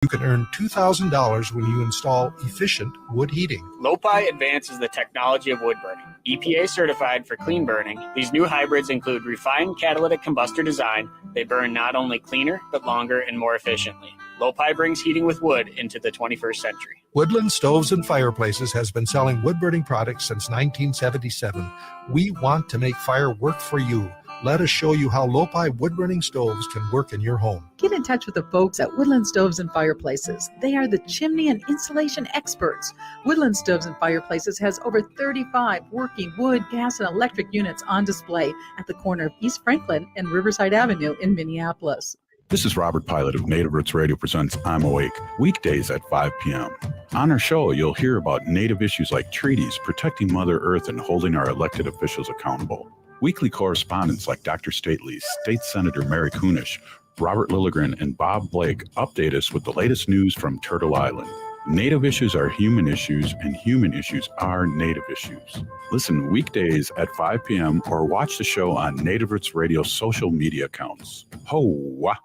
You can earn $2,000 when you install efficient wood heating. Lopi advances the technology of wood burning. EPA certified for clean burning, these new hybrids include refined catalytic combustor design. They burn not only cleaner, but longer and more efficiently. Lopi brings heating with wood into the 21st century. Woodland Stoves and Fireplaces has been selling wood-burning products since 1977. We want to make fire work for you. Let us show you how Lopi wood-burning stoves can work in your home. Get in touch with the folks at Woodland Stoves and Fireplaces. They are the chimney and insulation experts. Woodland Stoves and Fireplaces has over 35 working wood, gas, and electric units on display at the corner of East Franklin and Riverside Avenue in Minneapolis. This is Robert Pilot of Native Roots Radio presents I'm Awake, weekdays at 5 p.m. On our show, you'll hear about Native issues like treaties, protecting Mother Earth, and holding our elected officials accountable. Weekly correspondents like Dr. Stately, State Senator Mary Kunesh, Robert Lilligren, and Bob Blake update us with the latest news from Turtle Island. Native issues are human issues, and human issues are Native issues. Listen weekdays at 5 p.m. or watch the show on Native Roots Radio social media accounts. Ho-wah!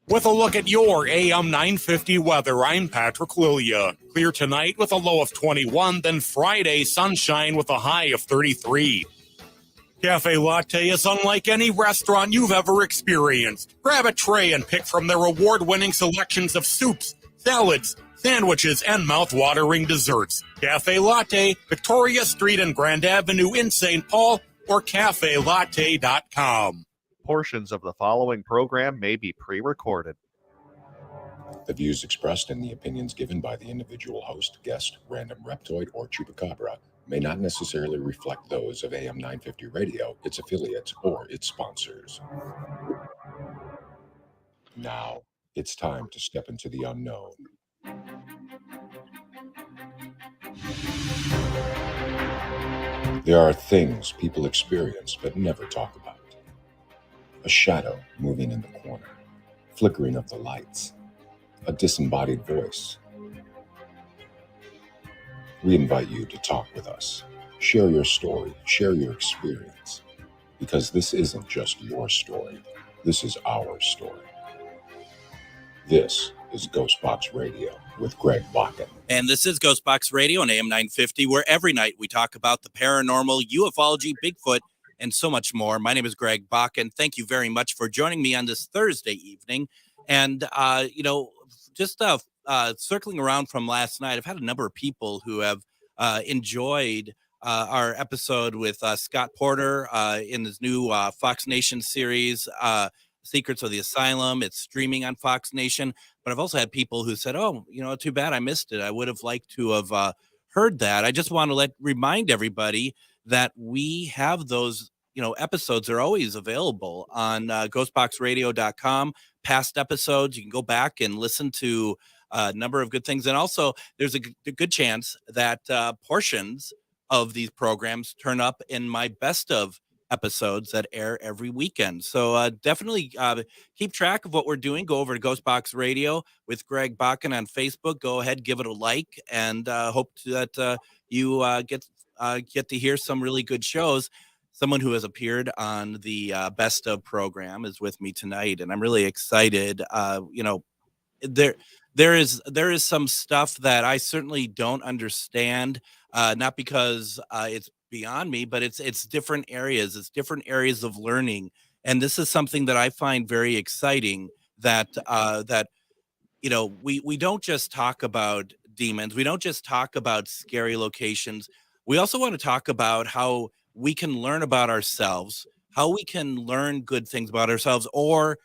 With a look at your AM 950 weather, I'm Patrick Lilia. Clear tonight with a low of 21, then Friday sunshine with a high of 33. Cafe Latte is unlike any restaurant you've ever experienced. Grab a tray and pick from their award-winning selections of soups, salads, sandwiches, and mouth-watering desserts. Cafe Latte, Victoria Street and Grand Avenue in St. Paul, or cafelatte.com. Portions of the following program may be pre-recorded. The views expressed and the opinions given by the individual host, guest, random reptoid, or chupacabra may not necessarily reflect those of AM 950 Radio, its affiliates, or its sponsors. Now, it's time to step into the unknown. There are things people experience but never talk about. A shadow moving in the corner, flickering of the lights, a disembodied voice. We invite you to talk with us. Share your story, share your experience, because this isn't just your story. This is our story. This is GhostBox Radio with Greg Bakun. And this is GhostBox Radio on AM 950, where every night we talk about the paranormal, ufology, Bigfoot, and so much more. My name is Greg Bakun. Thank you very much for joining me on this Thursday evening. And, just circling around from last night, I've had a number of people who have enjoyed our episode with Scott Porter in his new Fox Nation series, Secrets of the Asylum. It's streaming on Fox Nation. But I've also had people who said, oh, too bad I missed it. I would have liked to have heard that. I just want to remind everybody that we have those, episodes are always available on ghostboxradio.com. Past episodes, you can go back and listen to a number of good things. And also, there's a good chance that portions of these programs turn up in my best of episodes that air every weekend. So definitely keep track of what we're doing. Go over to GhostBox Radio with Greg Bakun on Facebook. Go ahead, give it a like, and hope that you get to hear some really good shows. Someone who has appeared on the Best of program is with me tonight, and I'm really excited. There is some stuff that I certainly don't understand, not because it's beyond me, but it's different areas. It's different areas of learning, and this is something that I find very exciting. That we don't just talk about demons. We don't just talk about scary locations. We also want to talk about how we can learn about ourselves, how we can learn good things about ourselves, or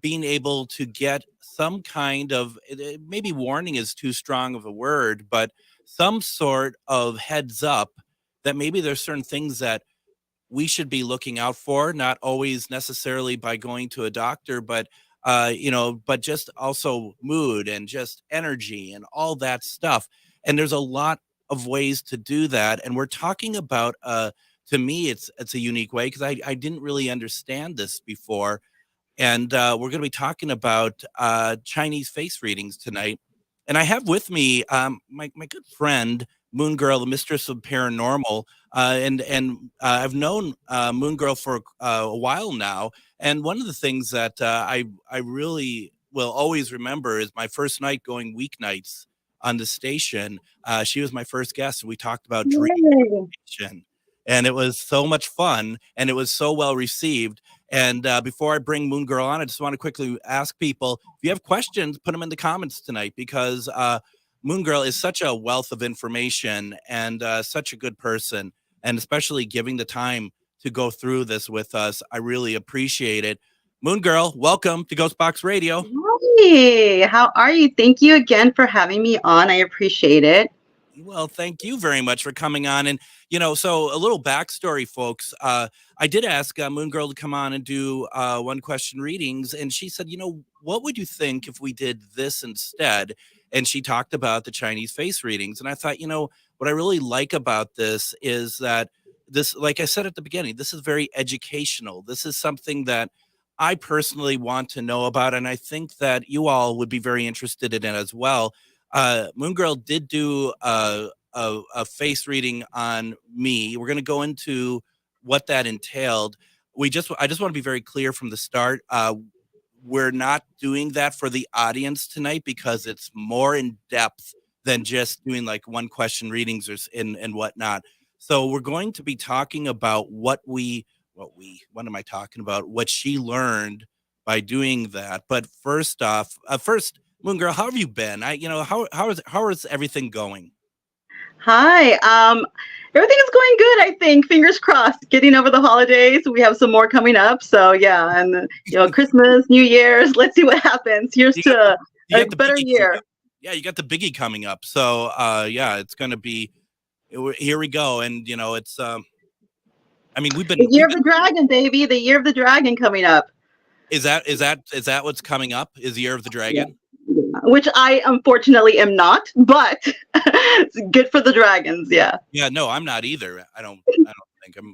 being able to get some kind of, maybe warning is too strong of a word, but some sort of heads up that maybe there's certain things that we should be looking out for, not always necessarily by going to a doctor, but but just also mood and just energy and all that stuff. And there's a lot of ways to do that. And we're talking about, to me, it's a unique way, because I didn't really understand this before. And we're going to be talking about Chinese face readings tonight. And I have with me my good friend, Moon Girl, the Mistress of Paranormal. And I've known Moon Girl for a while now. And one of the things that I really will always remember is my first night going weeknights on the station. She was my first guest, and we talked about dream interpretation. And it was so much fun, and it was so well received. And before I bring Moon Girl on, I just want to quickly ask people, if you have questions, put them in the comments tonight, because Moon Girl is such a wealth of information and such a good person, and especially giving the time to go through this with us. I really appreciate it. Moon Girl, welcome to GhostBox Radio. Hey, how are you? Thank you again for having me on. I appreciate it. Well, thank you very much for coming on. And, so a little backstory, folks. I did ask Moon Girl to come on and do one question readings. And she said, what would you think if we did this instead? And she talked about the Chinese face readings. And I thought, what I really like about this is that this, like I said at the beginning, this is very educational. This is something that I personally want to know about. And I think that you all would be very interested in it as well. Moon Girl did do a face reading on me. We're going to go into what that entailed. I just want to be very clear from the start. We're not doing that for the audience tonight because it's more in depth than just doing like one question readings and whatnot. So we're going to be talking about what am I talking about? What she learned by doing that. But first off, Moon Girl, how have you been? How is everything going? Hi. Everything is going good, I think. Fingers crossed. Getting over the holidays. We have some more coming up. So yeah, and Christmas, New Year's. Let's see what happens. Here's to a better year. Yeah, you got the biggie coming up. So yeah, it's going to be. Here we go, and it's. We've been the year of the dragon, baby. The year of the dragon coming up. Is that what's coming up? Is the year of the dragon? Yeah. Which I unfortunately am not, but it's good for the dragons. Yeah. Yeah. No, I'm not either. I don't think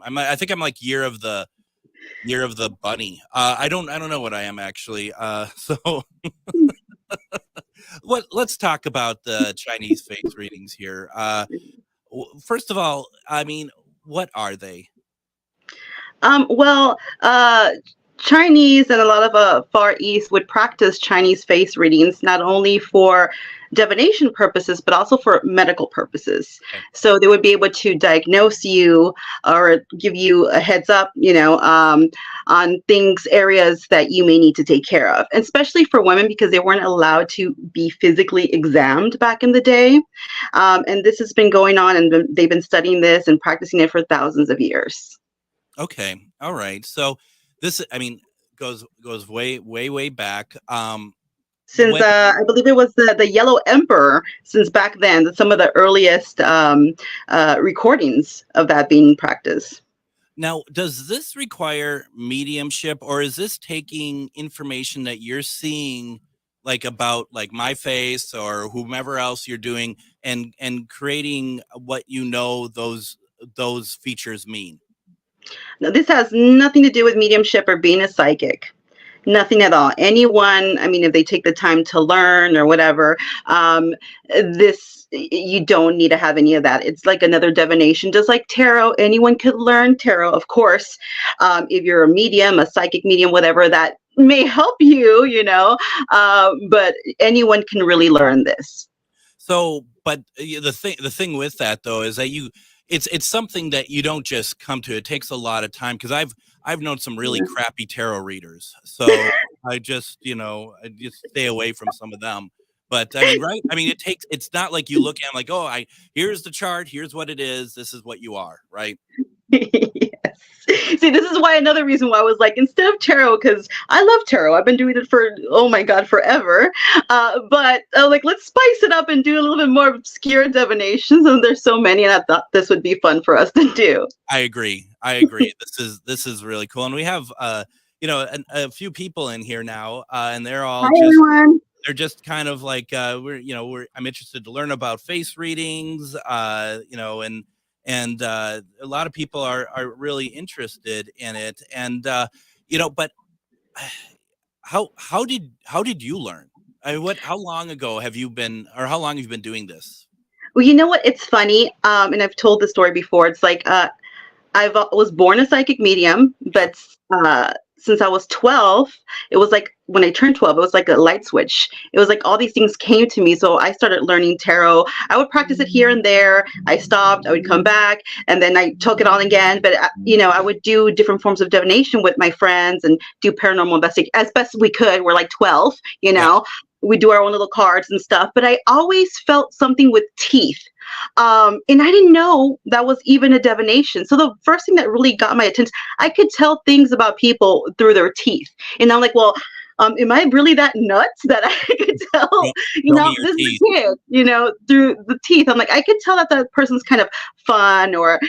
I think I'm like year of the bunny. I don't know what I am actually. So let's talk about the Chinese face readings here. First of all, what are they? Chinese and a lot of Far East would practice Chinese face readings, not only for divination purposes, but also for medical purposes. Okay. So they would be able to diagnose you or give you a heads up, on areas that you may need to take care of, and especially for women because they weren't allowed to be physically examined back in the day. And this has been going on, and they've been studying this and practicing it for thousands of years. Okay. All right. So this, goes way back. Since I believe it was the Yellow Emperor, since back then, some of the earliest recordings of that being practiced. Now, does this require mediumship, or is this taking information that you're seeing, like about like my face or whomever else you're doing, and creating what those features mean? Now, this has nothing to do with mediumship or being a psychic. Nothing at all. Anyone, if they take the time to learn or whatever, you don't need to have any of that. It's like another divination, just like tarot. Anyone could learn tarot, of course. If you're a medium, a psychic medium, whatever, that may help you, but anyone can really learn this. So, but the thing with that though is that it's something that you don't just come to. It takes a lot of time, because I've known some really crappy tarot readers. So I just stay away from some of them. But right? It's not like you look at them like, oh, here's the chart, here's what it is, this is what you are, right? Yes. See, this is why another reason why I was like, instead of tarot, because I love tarot. I've been doing it for, oh my God, forever. But let's spice it up and do a little bit more obscure divinations. And there's so many, and I thought this would be fun for us to do. I agree. This is really cool. And we have, a few people in here now, and they're all everyone. They're just kind of like, I'm interested to learn about face readings, and a lot of people are really interested in it. And, but how did you learn? How long ago have you been, or how long have you been doing this? Well, you know what? It's funny. And I've told the story before. It's like, I was born a psychic medium, but since I was 12, it was like when I turned 12, it was like a light switch. It was like all these things came to me. So I started learning tarot. I would practice it here and there. I stopped, I would come back, and then I took it on again. But, I would do different forms of divination with my friends and do paranormal investigation as best we could. We're like 12, we do our own little cards and stuff. But I always felt something with teeth. And I didn't know that was even a divination. So the first thing that really got my attention, I could tell things about people through their teeth. And I'm like, well, am I really that nuts that I could tell, this is a kid, through the teeth? I'm like, I could tell that person's kind of fun or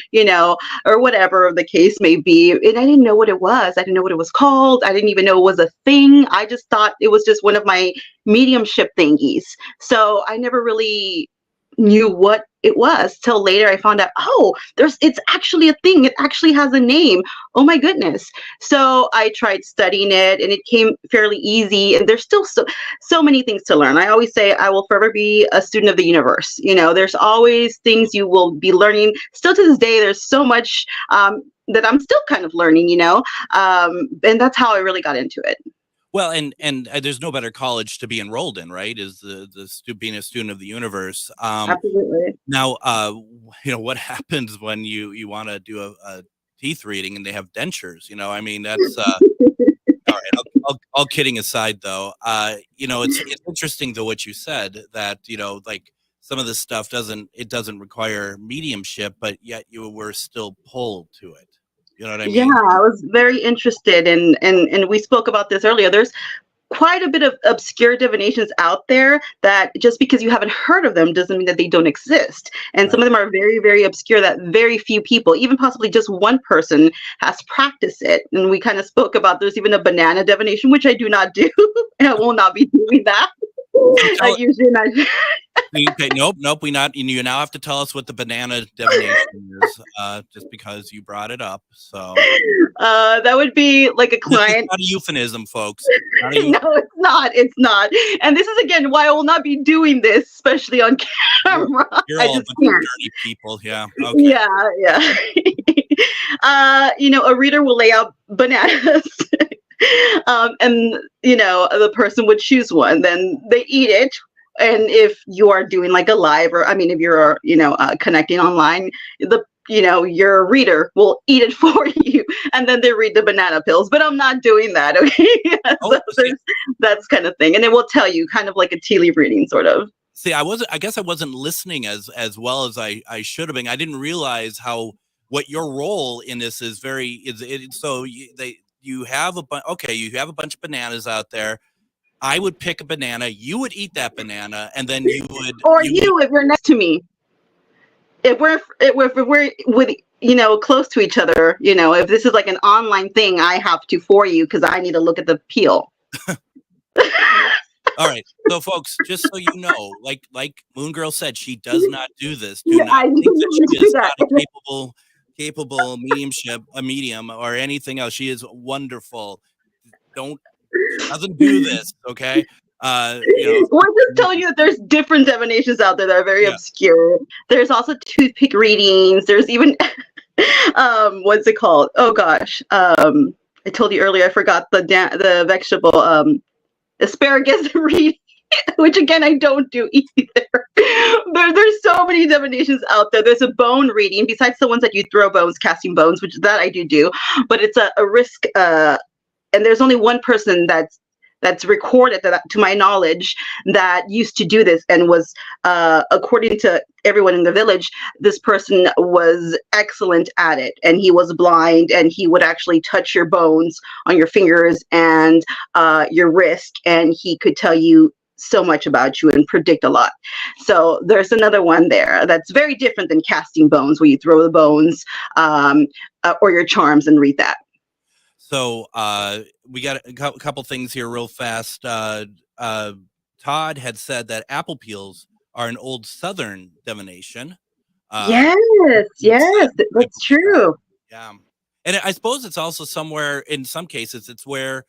whatever the case may be. And I didn't know what it was. I didn't know what it was called. I didn't even know it was a thing. I just thought it was just one of my mediumship thingies. So I never really knew what it was till later. I found out, it's actually a thing. It actually has a name. Oh my goodness. So I tried studying it and it came fairly easy, and there's still so many things to learn. I always say I will forever be a student of the universe. There's always things you will be learning. Still to this day, there's so much that I'm still kind of learning, and that's how I really got into it. Well, and there's no better college to be enrolled in, right? Is being a student of the universe. Absolutely. Now, what happens when you want to do a teeth reading and they have dentures? I mean, that's all right. All kidding aside, though, it's interesting though what you said that like some of this stuff doesn't require mediumship, but yet you were still pulled to it. You know what I mean? Yeah, I was very interested and we spoke about this earlier. There's quite a bit of obscure divinations out there that just because you haven't heard of them doesn't mean that they don't exist. And some of them are very, very obscure that very few people, even possibly just one person, has practiced it. And we kind of spoke about there's even a banana divination, which I do not do. And I will not be doing that. I usually not. Okay, nope. You now have to tell us what the banana divination is, just because you brought it up. So that would be like a client. Not a euphemism, folks. No, it's not. And this is again why I will not be doing this, especially on camera. You're all a bunch of dirty people, yeah. Okay. Yeah. A reader will lay out bananas. And the person would choose one, then they eat it. And if you are doing like a live, or if you're connecting online, your reader will eat it for you, and then they read the banana pills. But I'm not doing that, okay? That's kind of thing, and it will tell you kind of like a tea leaf reading, sort of. See, I guess I wasn't listening as well as I should have been. I didn't realize what your role in this is. You have a bunch of bananas out there. I would pick a banana. You would eat that banana, and then you would. Or if you're next to me. If we're with close to each other, if this is like an online thing, I have to for you because I need to look at the peel. All right, so folks, just so you know, like Moon Girl said, she does not do this. Do not think that she is not a capable medium or anything else. She is wonderful. Doesn't do this, okay? We're just telling you that there's different divinations out there that are very obscure. There's also toothpick readings. There's even what's it called? Oh gosh, I told you earlier. I forgot the vegetable asparagus reading, which again I don't do either. There's so many divinations out there. There's a bone reading besides the ones that you throw bones, casting bones, which that I do, but it's a risk. And there's only one person that's recorded to my knowledge that used to do this and was, according to everyone in the village, this person was excellent at it, and he was blind, and he would actually touch your bones on your fingers and your wrist, and he could tell you so much about you and predict a lot. So there's another one there that's very different than casting bones, where you throw the bones or your charms and read that. So we got a couple things here real fast. Todd had said that apple peels are an old Southern divination. Yes, that's true. Yeah. And I suppose it's also somewhere, in some cases, it's where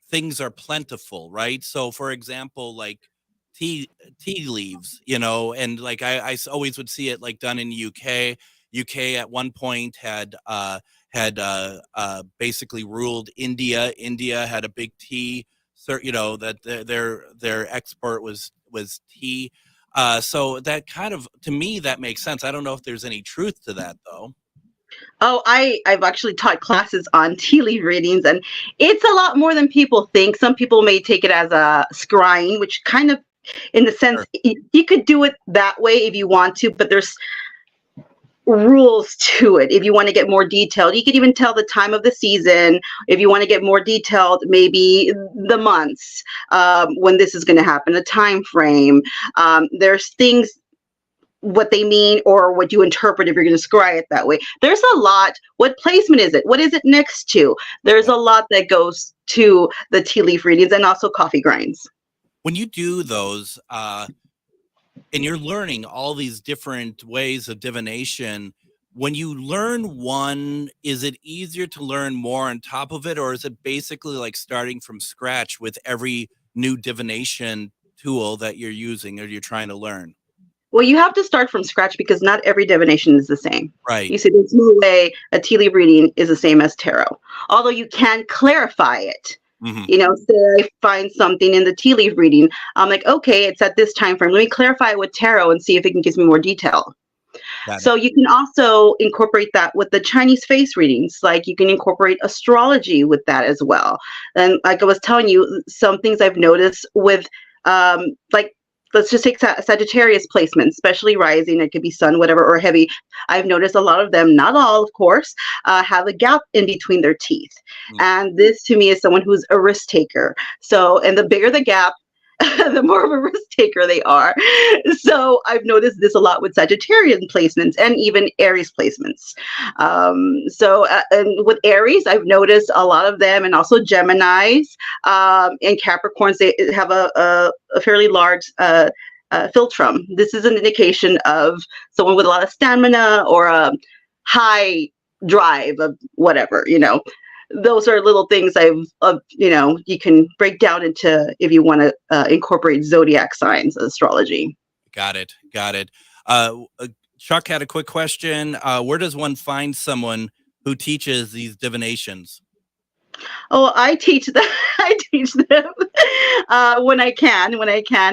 things are plentiful, right? So, for example, like tea leaves, and like I always would see it like done in the UK. UK at one point had basically ruled India. India had a big tea that their export was tea. So that kind of, to me, that makes sense. I don't know if there's any truth to that, though. Oh, I've actually taught classes on tea leaf readings, and it's a lot more than people think. Some people may take it as a scrying, which kind of, in the sense, you could do it that way if you want to, but there's rules to it. If you want to get more detailed, you could even tell the time of the season. If you want to get more detailed, maybe the months when this is going to happen, a time frame. There's things, what they mean or what you interpret if you're going to scry it that way. There's a lot. What placement is it? What is it next to? There's a lot that goes to the tea leaf readings, and also coffee grinds. When you do those, and you're learning all these different ways of divination, when you learn one, is it easier to learn more on top of it, or is it basically like starting from scratch with every new divination tool that you're using or you're trying to learn? Well, you have to start from scratch because not every divination is the same. Right. You see, there's no way a tea leaf reading is the same as tarot, although you can clarify it. Mm-hmm. You know, say I find something in the tea leaf reading, I'm like, okay, it's at this time frame. Let me clarify it with tarot and see if it can give me more detail. So you can also incorporate that with the Chinese face readings. Like you can incorporate astrology with that as well. And like I was telling you, some things I've noticed with, like, let's just take Sagittarius placements, especially rising. It could be sun, whatever, or heavy. I've noticed a lot of them, not all, of course, have a gap in between their teeth. And this to me is someone who's a risk taker. So, and the bigger the gap, the more of a risk taker they are. So I've noticed this a lot with Sagittarian placements and even Aries placements. And with Aries, I've noticed a lot of them, and also Geminis and Capricorns, they have a fairly large philtrum. This is an indication of someone with a lot of stamina or a high drive of whatever, you know. Those are little things you can break down into if you want to incorporate zodiac signs astrology. Got it. Chuck had a quick question. Where does one find someone who teaches these divinations? Oh, I teach them. I teach them when I can.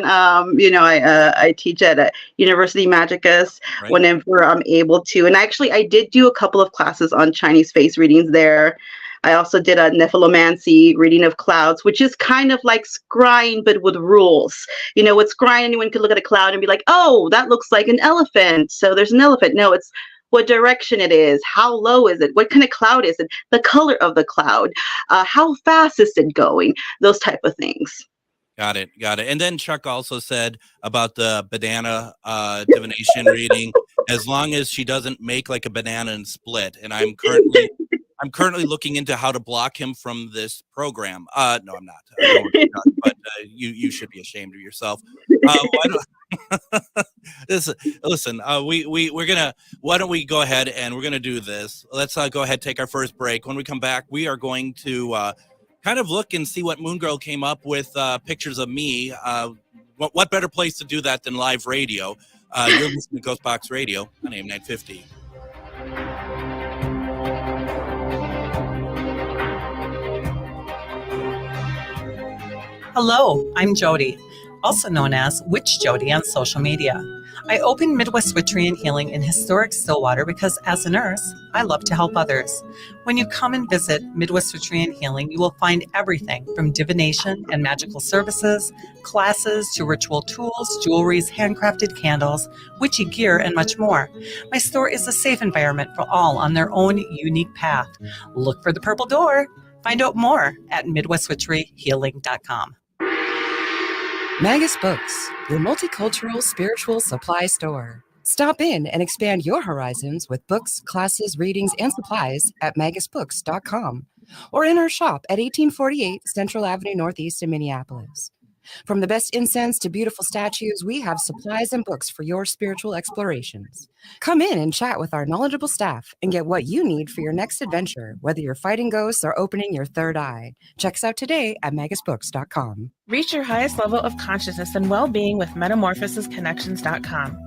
I teach at University Magicus whenever I'm able to. And actually, I did do a couple of classes on Chinese face readings there. I also did a Nephilomancy reading of clouds, which is kind of like scrying, but with rules. You know, with scrying, anyone could look at a cloud and be like, oh, that looks like an elephant. So there's an elephant. No, it's what direction it is. How low is it? What kind of cloud is it? The color of the cloud. How fast is it going? Those type of things. Got it. And then Chuck also said about the banana divination reading, as long as she doesn't make like a banana and split. And I'm currently looking into how to block him from this program. No, I'm not. But you should be ashamed of yourself. Listen. Why don't we go ahead and we're gonna do this? Let's go ahead, take our first break. When we come back, we are going to kind of look and see what Moon Girl came up with pictures of me. What better place to do that than live radio? You're listening to GhostBox Radio on AM 950. Hello, I'm Jody, also known as Witch Jody on social media. I opened Midwest Witchery and Healing in historic Stillwater because as a nurse, I love to help others. When you come and visit Midwest Witchery and Healing, you will find everything from divination and magical services, classes to ritual tools, jewelries, handcrafted candles, witchy gear, and much more. My store is a safe environment for all on their own unique path. Look for the purple door. Find out more at MidwestWitcheryHealing.com. Magus Books, your multicultural spiritual supply store. Stop in and expand your horizons with books, classes, readings, and supplies at magusbooks.com or in our shop at 1848 Central Avenue Northeast in Minneapolis. From the best incense to beautiful statues, we have supplies and books for your spiritual explorations. Come in and chat with our knowledgeable staff and get what you need for your next adventure, whether you're fighting ghosts or opening your third eye. Check us out today at magusbooks.com. Reach your highest level of consciousness and well-being with metamorphosisconnections.com.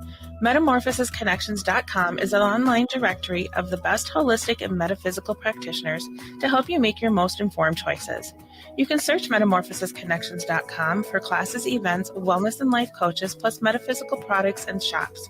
Metamorphosisconnections.com is an online directory of the best holistic and metaphysical practitioners to help you make your most informed choices. You can search metamorphosisconnections.com for classes, events, wellness and life coaches, plus metaphysical products and shops.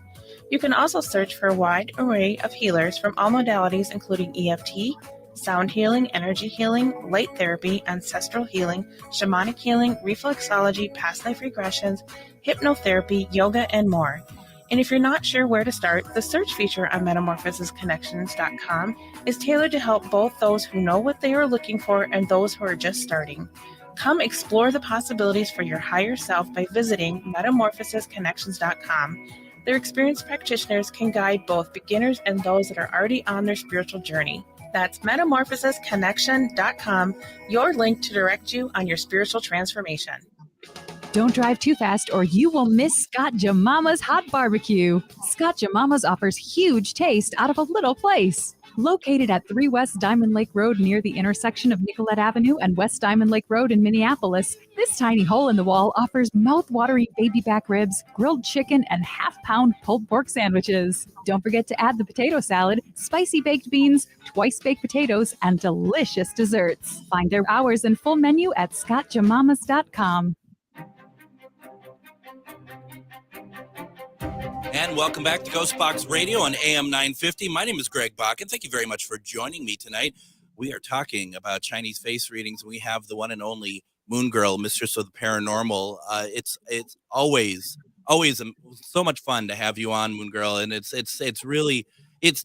You can also search for a wide array of healers from all modalities, including EFT, sound healing, energy healing, light therapy, ancestral healing, shamanic healing, reflexology, past life regressions, hypnotherapy, yoga, and more. And if you're not sure where to start, the search feature on metamorphosisconnections.com is tailored to help both those who know what they are looking for and those who are just starting. Come explore the possibilities for your higher self by visiting metamorphosisconnections.com. Their experienced practitioners can guide both beginners and those that are already on their spiritual journey. That's metamorphosisconnection.com, your link to direct you on your spiritual transformation. Don't drive too fast or you will miss Scott Jemama's Hot Barbecue. Scott Jemama's offers huge taste out of a little place. Located at 3 West Diamond Lake Road near the intersection of Nicollet Avenue and West Diamond Lake Road in Minneapolis, this tiny hole in the wall offers mouth-watering baby back ribs, grilled chicken, and half-pound pulled pork sandwiches. Don't forget to add the potato salad, spicy baked beans, twice-baked potatoes, and delicious desserts. Find their hours and full menu at scottjemamas.com. And welcome back to GhostBox Radio on AM 950. My name is Greg Bakun. Thank you very much for joining me tonight. We are talking about Chinese face readings. We have the one and only Moon Girl, Mistress of the Paranormal. It's always so much fun to have you on, Moon Girl, and it's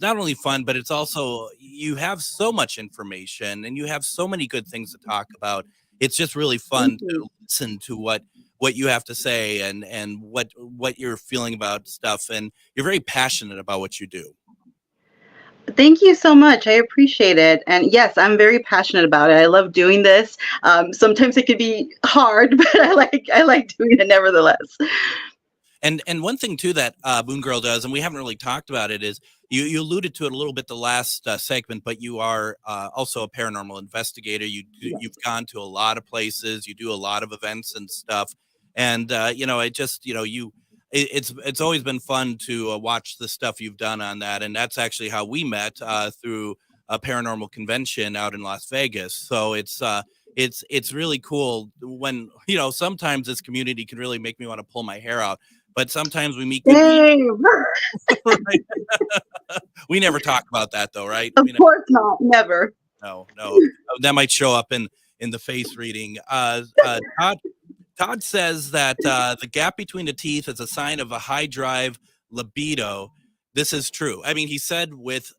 not only fun, but it's also, you have so much information and you have so many good things to talk about. It's just really fun to listen to what you have to say and what you're feeling about stuff, and you're very passionate about what you do. Thank you so much. I appreciate it. And yes, I'm very passionate about it. I love doing this. Sometimes it can be hard, but I like doing it nevertheless. And one thing too that Moon Girl does, and we haven't really talked about it, is you alluded to it a little bit the last segment, but you are also a paranormal investigator. You've gone to a lot of places. You do a lot of events and stuff. And it's always been fun to watch the stuff you've done on that. And that's actually how we met through a paranormal convention out in Las Vegas. So it's really cool when, sometimes this community can really make me want to pull my hair out. But sometimes we meet good people. Right? We never talk about that though, right? Of course not. Never. No. That might show up in the face reading. Todd says that the gap between the teeth is a sign of a high drive libido. This is true. I mean, he said with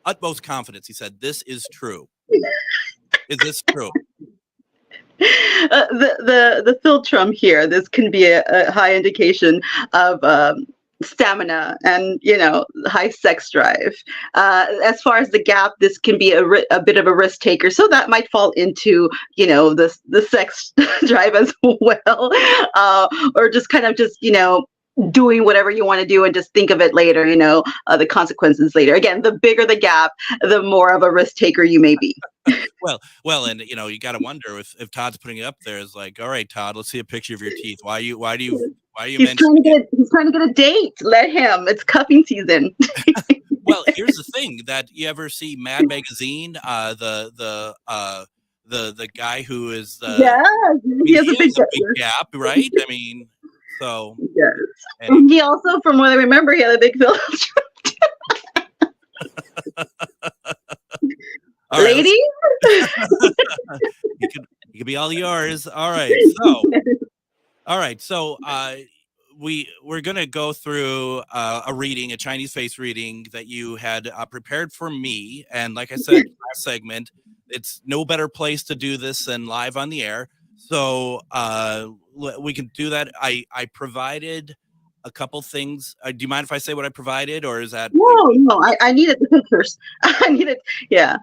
utmost confidence, he said, this is true. Is this true? The philtrum here, this can be a high indication of stamina and high sex drive. As far as the gap, this can be a bit of a risk taker, so that might fall into the sex drive as well, or just doing whatever you want to do and just think of it later, the consequences later. Again, the bigger the gap, the more of a risk taker you may be. Well, and you got to wonder if Todd's putting it up there is like, all right, Todd, let's see a picture of your teeth. Why do you he's trying to get a date. Let him. It's cuffing season. Well, here's the thing: that you ever see Mad Magazine? The guy who is he has a big gap, right? I mean, so yes. And he also, from what I remember, he had a big philtrum. Ladies, he could be all yours. All right. So we're gonna go through a Chinese face reading that you had prepared for me, and like I said last segment, it's no better place to do this than live on the air. So we can do that. I provided a couple things. Do you mind if I say what I provided, or is that? No. I needed the pictures. I needed, yeah.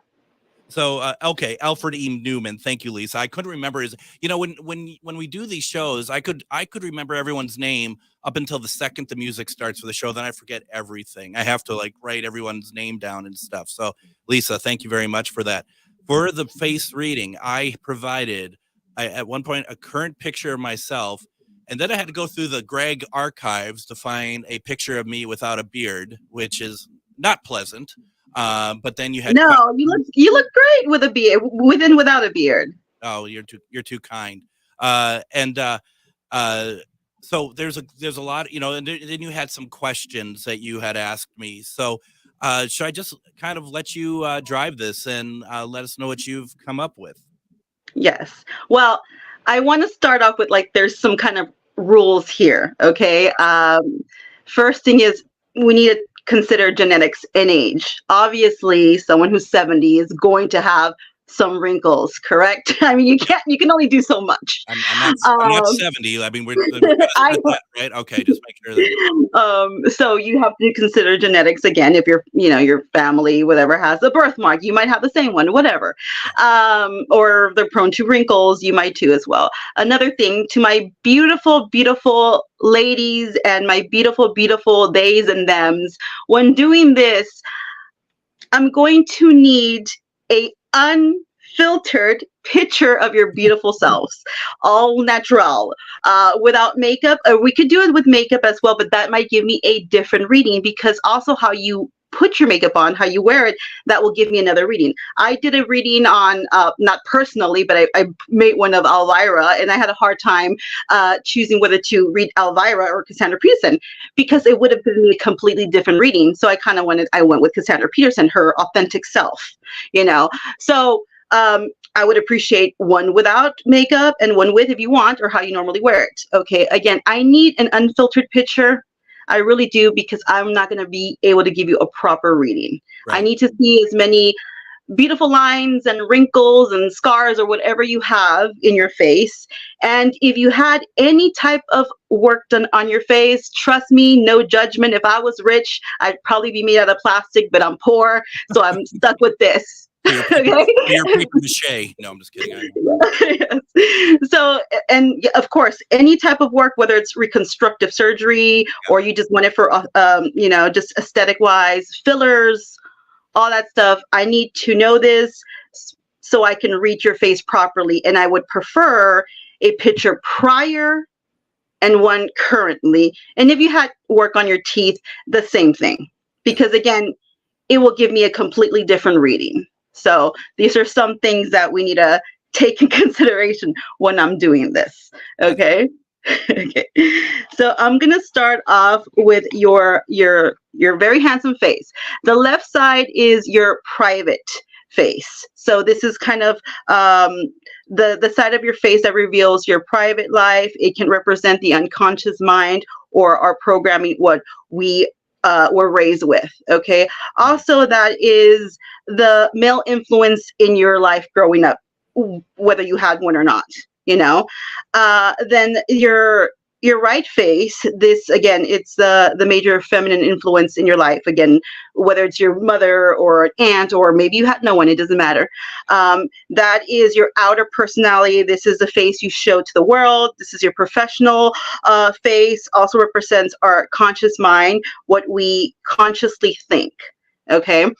So, okay, Alfred E. Newman. Thank you, Lisa. I couldn't remember his, when we do these shows, I could remember everyone's name up until the second the music starts for the show. Then I forget everything. I have to write everyone's name down and stuff. So, Lisa, thank you very much for that. For the face reading, I provided at one point a current picture of myself And then I had to go through the Greg archives to find a picture of me without a beard, which is not pleasant. But then you had you look great with a beard, with and without a beard. Oh, you're too kind. So there's a lot, and then you had some questions that you had asked me. So should I just kind of let you drive this and let us know what you've come up with? Yes. Well, I want to start off with there's some kind of rules here. Okay. First thing is we need to consider genetics and age. Obviously, someone who's 70 is going to have some wrinkles, correct? I mean, you can only do so much. I'm not 70. I mean, we're right? Okay, just make sure that. So you have to consider genetics again. If your family, whatever, has a birthmark, you might have the same one, whatever. Or they're prone to wrinkles, you might too as well. Another thing, to my beautiful, beautiful ladies and my beautiful, beautiful theys and thems, when doing this, I'm going to need a unfiltered picture of your beautiful selves, all natural, without makeup. We could do it with makeup as well, but that might give me a different reading, because also how you put your makeup on, how you wear it, that will give me another reading. I did a reading on, not personally, but I made one of Elvira, and I had a hard time choosing whether to read Elvira or Cassandra Peterson, because it would have given me a completely different reading. So I went with Cassandra Peterson, her authentic self, So I would appreciate one without makeup and one with, if you want, or how you normally wear it. Okay, again, I need an unfiltered picture. I really do, because I'm not going to be able to give you a proper reading. Right. I need to see as many beautiful lines and wrinkles and scars or whatever you have in your face. And if you had any type of work done on your face, trust me, no judgment. If I was rich, I'd probably be made out of plastic, but I'm poor, so I'm stuck with this. You're paper mache. No, I'm just kidding. Yes. So, and of course, any type of work, whether it's reconstructive surgery or you just want it for, just aesthetic wise, fillers, all that stuff, I need to know this so I can read your face properly. And I would prefer a picture prior and one currently. And if you had work on your teeth, the same thing, because again, it will give me a completely different reading. So these are some things that we need to take in consideration when I'm doing this. Okay. Okay. So I'm going to start off with your very handsome face. The left side is your private face. So this is kind of the side of your face that reveals your private life. It can represent the unconscious mind or our programming, what we were raised with. Okay. Also, that is the male influence in your life growing up, whether you had one or not, then your right face, this again, it's the major feminine influence in your life. Again, whether it's your mother or an aunt, or maybe you had no one, it doesn't matter. That is your outer personality. This is the face you show to the world. This is your professional face. Also represents our conscious mind, what we consciously think. Okay.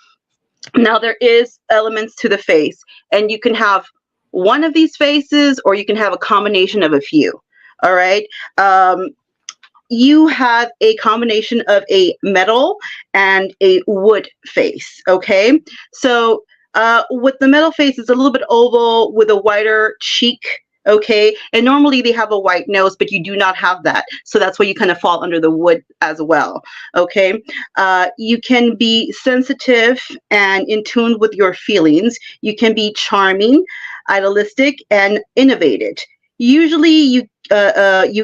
Now there is elements to the face, and you can have one of these faces, or you can have a combination of a few. All right. You have a combination of a metal and a wood face. Okay. So with the metal face, it's a little bit oval with a wider cheek. Okay. And normally they have a white nose, but you do not have that. So that's why you kind of fall under the wood as well. Okay. You can be sensitive and in tune with your feelings. You can be charming, idealistic, and innovative. Usually you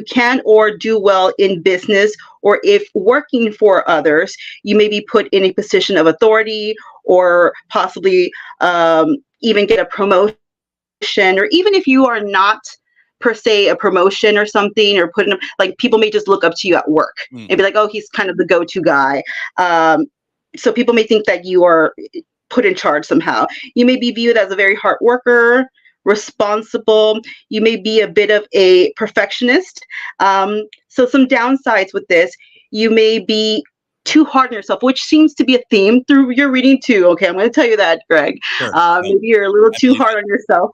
can or do well in business, or if working for others, you may be put in a position of authority, or possibly even get a promotion. Or even if you are not per se a promotion or something, or put in, like, people may just look up to you at work and be like, oh, he's kind of the go-to guy. So people may think that you are put in charge somehow. You may be viewed as a very hard worker, responsible. You may be a bit of a perfectionist. So some downsides with this, you may be too hard on yourself, which seems to be a theme through your reading too. Okay, I'm going to tell you that, Greg. Sure. Maybe you're a little too hard on yourself.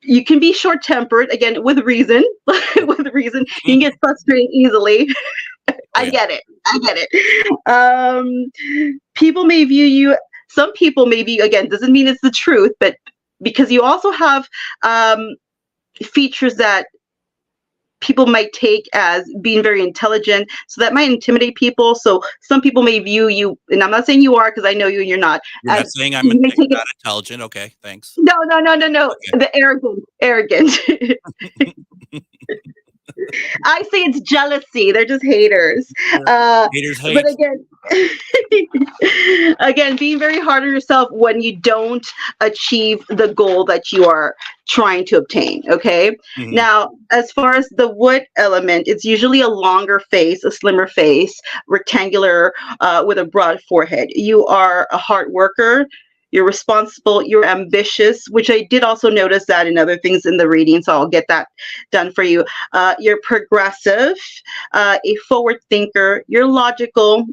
you can be short-tempered, again, with reason. With reason. You can get frustrated easily. I get it. People may view you, some people may view, again, doesn't mean it's the truth, but because you also have features that people might take as being very intelligent, so that might intimidate people. So some people may view you, and I'm not saying you are, because I know you and you're not. You're not saying I'm not intelligent. Okay, thanks. No. Okay. The arrogant. I say it's jealousy. They're just haters. Haters hate. But again, being very hard on yourself when you don't achieve the goal that you are trying to obtain. Okay. Mm-hmm. Now, as far as the wood element, it's usually a longer face, a slimmer face, rectangular, with a broad forehead. You are a hard worker. You're responsible, you're ambitious, which I did also notice that in other things in the reading, so I'll get that done for you. You're progressive, a forward thinker, you're logical,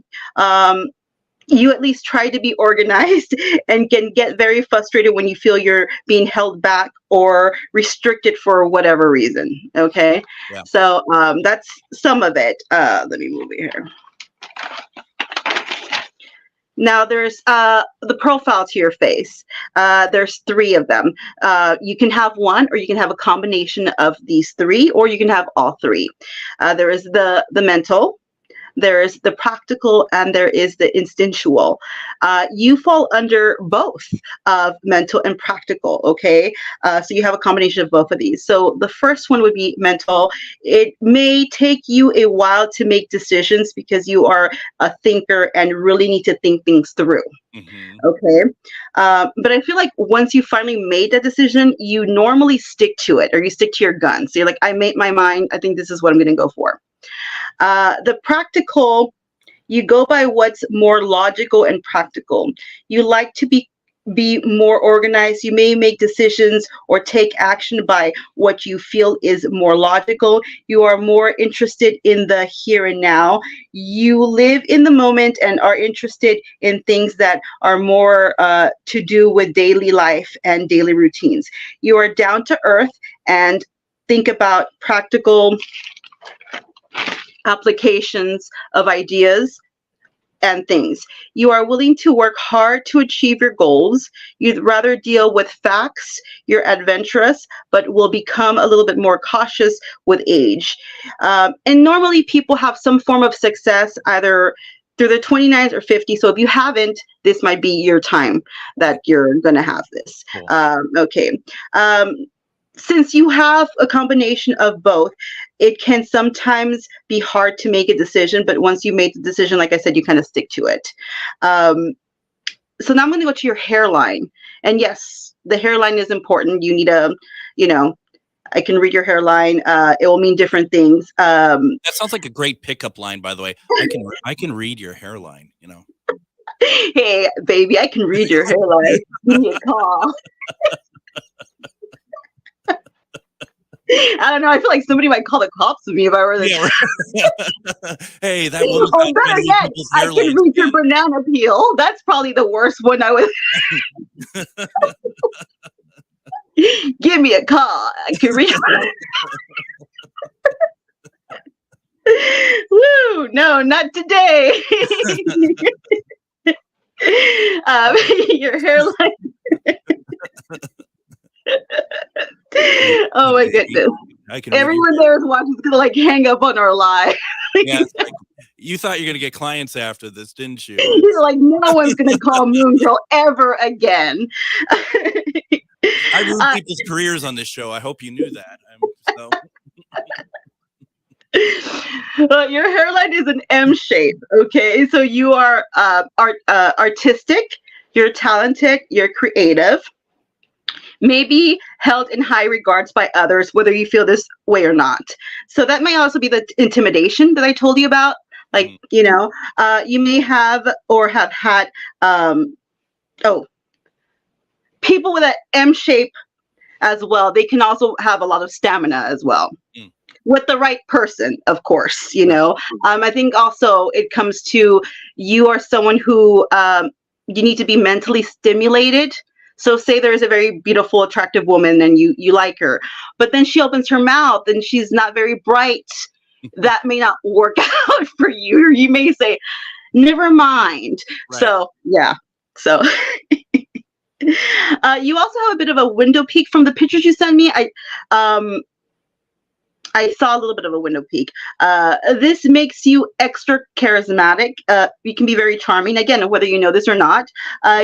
you at least try to be organized, and can get very frustrated when you feel you're being held back or restricted for whatever reason, okay? Yeah. So that's some of it. Let me move it here. Now there's the profile to your face. There's 3 of them. You can have one, or you can have a combination of these 3, or you can have all 3. There is the mental, there is the practical, and there is the instinctual. You fall under both of mental and practical, okay? So you have a combination of both of these. So the first one would be mental. It may take you a while to make decisions because you are a thinker and really need to think things through, okay? But I feel like once you finally made that decision, you normally stick to it, or you stick to your guns. So you're like, I made my mind. I think this is what I'm going to go for. The practical, you go by what's more logical and practical. You like to be more organized. You may make decisions or take action by what you feel is more logical. You are more interested in the here and now. You live in the moment and are interested in things that are more to do with daily life and daily routines. You are down to earth and think about practical applications of ideas and things. You are willing to work hard to achieve your goals. You'd rather deal with facts. You're adventurous, but will become a little bit more cautious with age. And normally people have some form of success either through the 29s or 50s. So if you haven't, this might be your time that you're going to have this. Cool. Okay. Since you have a combination of both, it can sometimes be hard to make a decision, but once you make the decision, like I said, you kind of stick to it. So now I'm going to go to your hairline. And yes, the hairline is important. You need a, I can read your hairline. It will mean different things. That sounds like a great pickup line, by the way. I can read your hairline, Hey, baby, I can read your hairline. Give me a call. I don't know. I feel like somebody might call the cops on me if I were there. Yeah. Hey, that woman. Oh, better yet, I can read your banana peel. That's probably the worst one I would. Give me a call. I can read. Woo! No, not today. Your hairline. Oh my goodness! Everyone there is watching is gonna hang up on our live. Yeah, you thought you're gonna get clients after this, didn't you? You're like, no one's gonna call Moon Girl ever again. I ruin people's careers on this show. I hope you knew that. Your hairline is an M shape. Okay, so you are artistic. You're talented. You're creative. May be held in high regards by others, whether you feel this way or not. So that may also be the intimidation that I told you about. You may have or have had, people with an M shape as well. They can also have a lot of stamina as well. With the right person, of course, I think also it comes to, you are someone who, you need to be mentally stimulated. So say there's a very beautiful, attractive woman and you like her, but then she opens her mouth and she's not very bright. That may not work out for you. Or you may say, never mind. Right. So, yeah. So you also have a bit of a window peek from the pictures you sent me. I saw a little bit of a window peek. This makes you extra charismatic. You can be very charming. Again, whether you know this or not,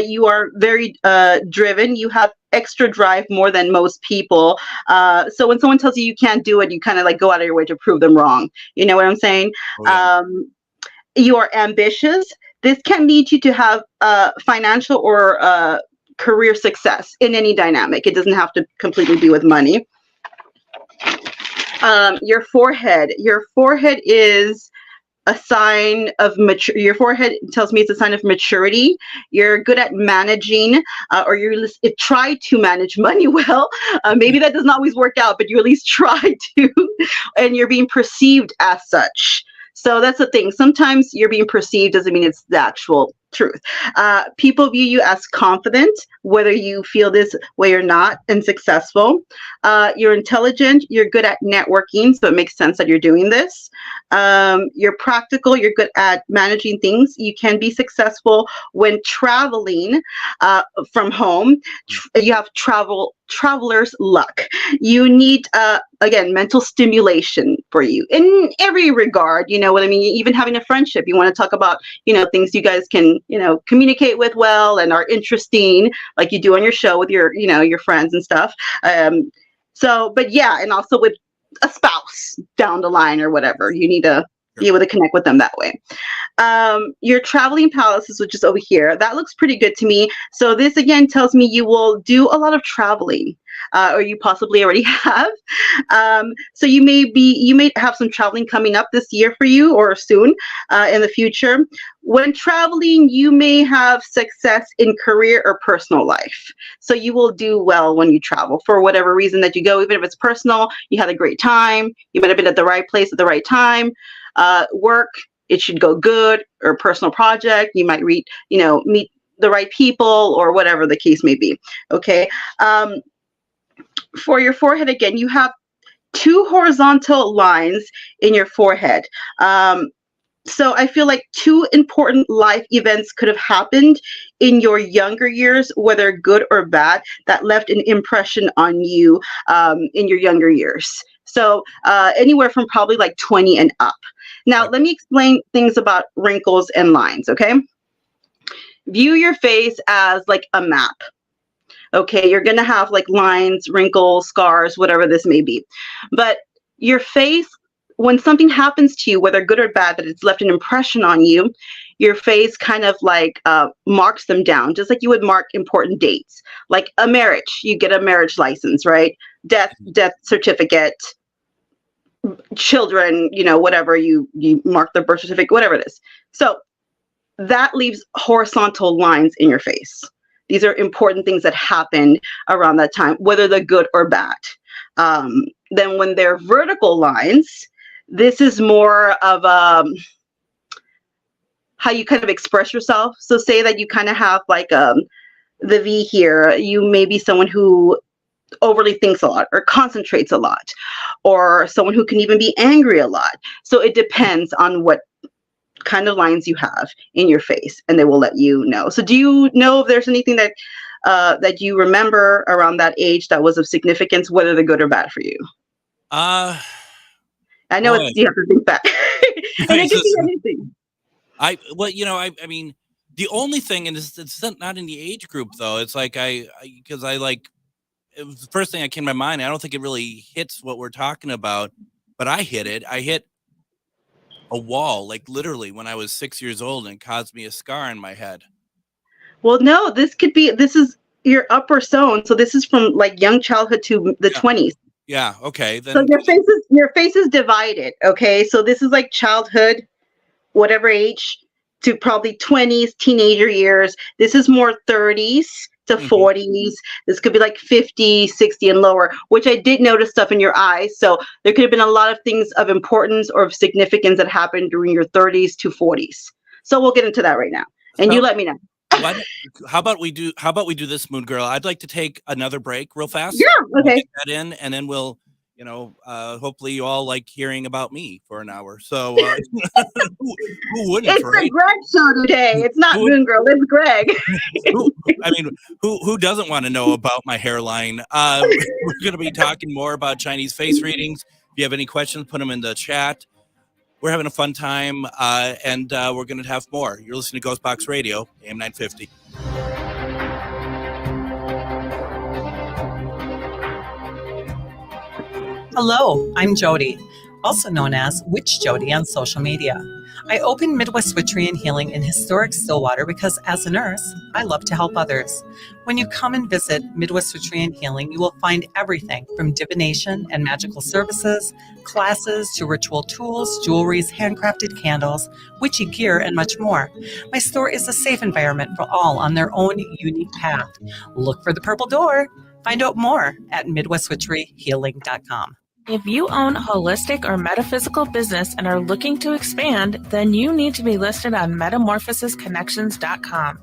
you are very driven. You have extra drive more than most people. So when someone tells you you can't do it, you kind of like go out of your way to prove them wrong. You know what I'm saying? Oh, yeah. You are ambitious. This can lead you to have financial or career success in any dynamic. It doesn't have to completely be with money. Your forehead is a sign of your forehead tells me it's a sign of maturity. You're good at managing, or you try to manage money well. Maybe that doesn't always work out, but you at least try to, and you're being perceived as such. So that's the thing. Sometimes you're being perceived doesn't mean it's the actual truth. People view you as confident, whether you feel this way or not, and successful. You're intelligent. You're good at networking, so it makes sense that you're doing this. You're practical. You're good at managing things. You can be successful when traveling from home. You have traveler's luck. You need, again, mental stimulation for you in every regard. You know what I mean? Even having a friendship, you want to talk about, things you guys can, communicate with well and are interesting, like you do on your show with your, your friends and stuff. But yeah, and also with a spouse down the line or whatever, you need to be able to connect with them that way. Your traveling palaces, which is over here, that looks pretty good to me. So this again tells me you will do a lot of traveling, or you possibly already have. So you may have some traveling coming up this year for you, or soon in the future. When traveling, you may have success in career or personal life. So you will do well when you travel for whatever reason that you go, even if it's personal, you had a great time, you might have been at the right place at the right time. Work, it should go good, or personal project, you might meet the right people, or whatever the case may be. Okay. For your forehead, again, you have 2 horizontal lines in your forehead. So I feel like 2 important life events could have happened in your younger years, whether good or bad, that left an impression on you in your younger years. So anywhere from probably like 20 and up. Now, let me explain things about wrinkles and lines, okay? View your face as like a map. Okay, you're going to have like lines, wrinkles, scars, whatever this may be. But your face, when something happens to you, whether good or bad, that it's left an impression on you, your face kind of like marks them down, just like you would mark important dates. Like a marriage, you get a marriage license, right? Death certificate, children, whatever, you mark the birth certificate, whatever it is. So that leaves horizontal lines in your face. These are important things that happened around that time, whether they're good or bad. Then when they're vertical lines, this is more of how you kind of express yourself. So say that you kind of have like the V here, you may be someone who overly thinks a lot or concentrates a lot, or someone who can even be angry a lot. So it depends on what kind of lines you have in your face, and they will let you know. So do you know if there's anything that that you remember around that age that was of significance, whether they're good or bad for you? I know you have to think back. And it could be anything. I mean, the only thing, and it's not in the age group though. It's like it was the first thing that came to my mind. I don't think it really hits what we're talking about, but I hit a wall, like literally when I was 6 years old, and it caused me a scar on my head. Well, no, this is your upper zone. So this is from like young childhood to the 20s. Yeah. Okay. Then. So your face is divided. Okay. So this is like childhood, whatever age, to probably 20s, teenager years. This is more 30s to 40s. This could be like 50, 60 and lower, which I did notice stuff in your eyes. So there could have been a lot of things of importance or of significance that happened during your 30s to 40s. So we'll get into that right now. And you let me know. How about we do this, Moon Girl? I'd like to take another break real fast. Yeah, okay. We'll get that in, and then we'll, hopefully you all like hearing about me for an hour. So who wouldn't? It's right? the Greg show today. It's not Moon Girl. It's Greg. Who doesn't want to know about my hairline? We're going to be talking more about Chinese face readings. If you have any questions, put them in the chat. We're having a fun time, and we're going to have more. You're listening to GhostBox Radio, AM 950. Hello, I'm Jody, also known as Witch Jody on social media. I opened Midwest Witchery and Healing in historic Stillwater because as a nurse, I love to help others. When you come and visit Midwest Witchery and Healing, you will find everything from divination and magical services, classes to ritual tools, jewelries, handcrafted candles, witchy gear, and much more. My store is a safe environment for all on their own unique path. Look for the purple door. Find out more at MidwestWitcheryHealing.com. If you own a holistic or metaphysical business and are looking to expand, then you need to be listed on MetamorphosisConnections.com.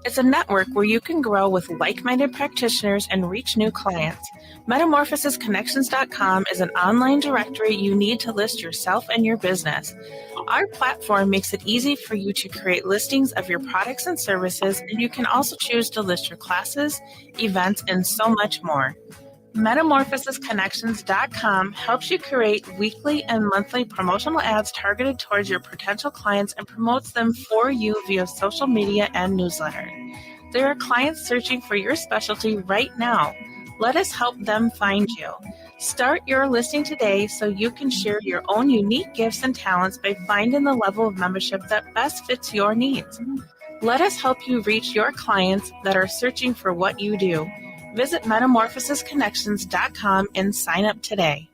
It's a network where you can grow with like-minded practitioners and reach new clients. MetamorphosisConnections.com is an online directory you need to list yourself and your business. Our platform makes it easy for you to create listings of your products and services, and you can also choose to list your classes, events, and so much more. MetamorphosisConnections.com helps you create weekly and monthly promotional ads targeted towards your potential clients and promotes them for you via social media and newsletter. There are clients searching for your specialty right now. Let us help them find you. Start your listing today so you can share your own unique gifts and talents by finding the level of membership that best fits your needs. Let us help you reach your clients that are searching for what you do. Visit MetamorphosisConnections.com and sign up today.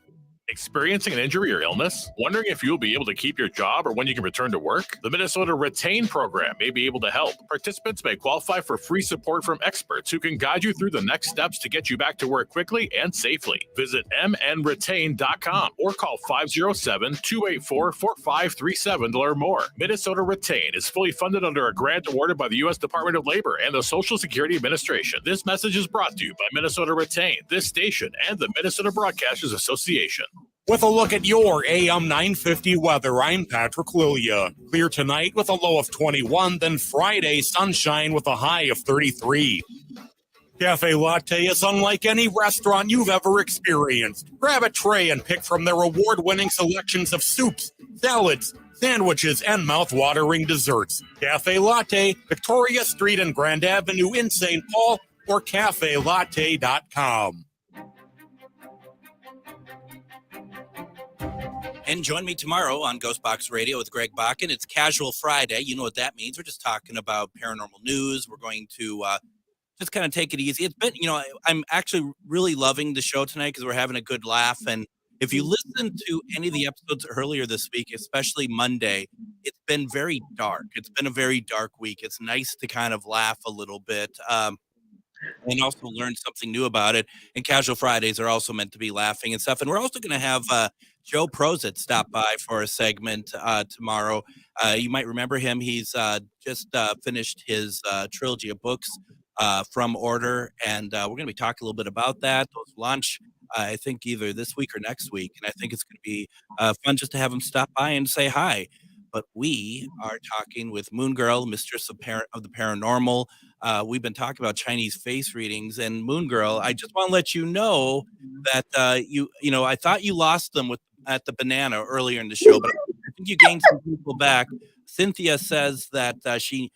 Experiencing an injury or illness? Wondering if you'll be able to keep your job or when you can return to work? The Minnesota Retain program may be able to help. Participants may qualify for free support from experts who can guide you through the next steps to get you back to work quickly and safely. Visit mnretain.com or call 507-284-4537 to learn more. Minnesota Retain is fully funded under a grant awarded by the U.S. Department of Labor and the Social Security Administration. This message is brought to you by Minnesota Retain, this station, and the Minnesota Broadcasters Association. With a look at your AM 950 weather, I'm Patrick Lilia. Clear tonight with a low of 21, then Friday sunshine with a high of 33. Cafe Latte is unlike any restaurant you've ever experienced. Grab a tray and pick from their award-winning selections of soups, salads, sandwiches, and mouth-watering desserts. Cafe Latte, Victoria Street and Grand Avenue in St. Paul, or cafelatte.com. And join me tomorrow on GhostBox Radio with Greg Bakun. It's Casual Friday. You know what that means. We're just talking about paranormal news. We're going to just kind of take it easy. It's been, I'm actually really loving the show tonight because we're having a good laugh. And if you listen to any of the episodes earlier this week, especially Monday, it's been very dark. It's been a very dark week. It's nice to kind of laugh a little bit. And also learn something new about it. And Casual Fridays are also meant to be laughing and stuff. And we're also going to have Joe Prozit stop by for a segment tomorrow. You might remember him. He's just finished his trilogy of books, From Order. And we're going to be talking a little bit about that. Those launch, I think, either this week or next week. And I think it's going to be fun just to have him stop by and say hi. But we are talking with Moon Girl, Mistress of the Paranormal. We've been talking about Chinese face readings, and Moon Girl, I just want to let you know that I thought you lost them at the banana earlier in the show, but I think you gained some people back. Cynthia says that she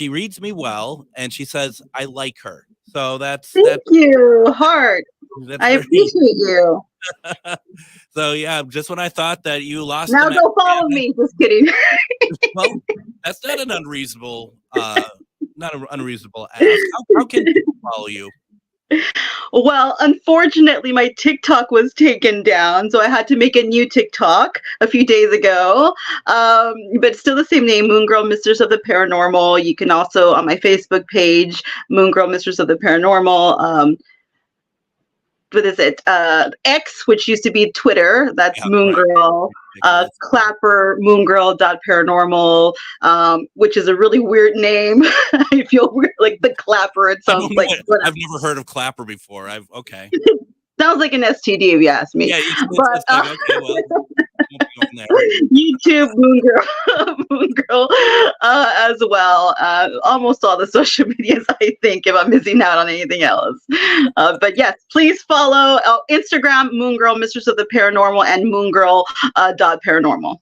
reads me well, and she says I like her. So thank you, heart. I appreciate you. So yeah, just when I thought that you lost, now go follow me. Just kidding. Well, that's not an unreasonable, ask. How can people follow you? Well, unfortunately, my TikTok was taken down, so I had to make a new TikTok a few days ago. But still the same name, Moon Girl, Mistress of the Paranormal. You can also on my Facebook page, Moon Girl, Mistress of the Paranormal. What is it? X, which used to be Twitter. That's Moon Girl. Clapper, Moongirl.paranormal, which is a really weird name. I feel weird, like the Clapper. It sounds like I've never heard of Clapper before. Okay. Sounds like an STD if you ask me. Yeah, but okay, well, YouTube Moongirl as well. Almost all the social medias, I think, if I'm missing out on anything else. But yes, please follow Instagram, Moongirl, Mistress of the Paranormal, and Moongirl.paranormal.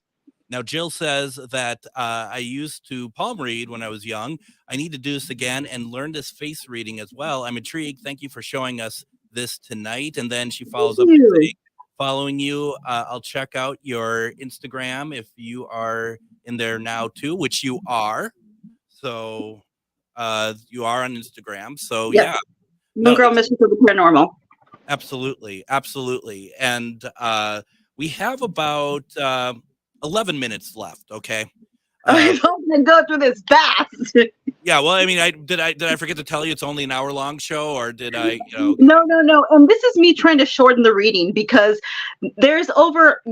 Now, Jill says that I used to palm read when I was young. I need to do this again and learn this face reading as well. I'm intrigued. Thank you for showing us this tonight. And then she follows up with saying, following you, I'll check out your Instagram if you are in there now too, which you are. So you are on Instagram. So yeah. Moongirl, Mistress of the Paranormal. Absolutely. And we have about 11 minutes left. Okay. I'm gonna go through this fast. Yeah, well, I mean, did I forget to tell you it's only an hour-long show, or did I? No. And this is me trying to shorten the reading because there's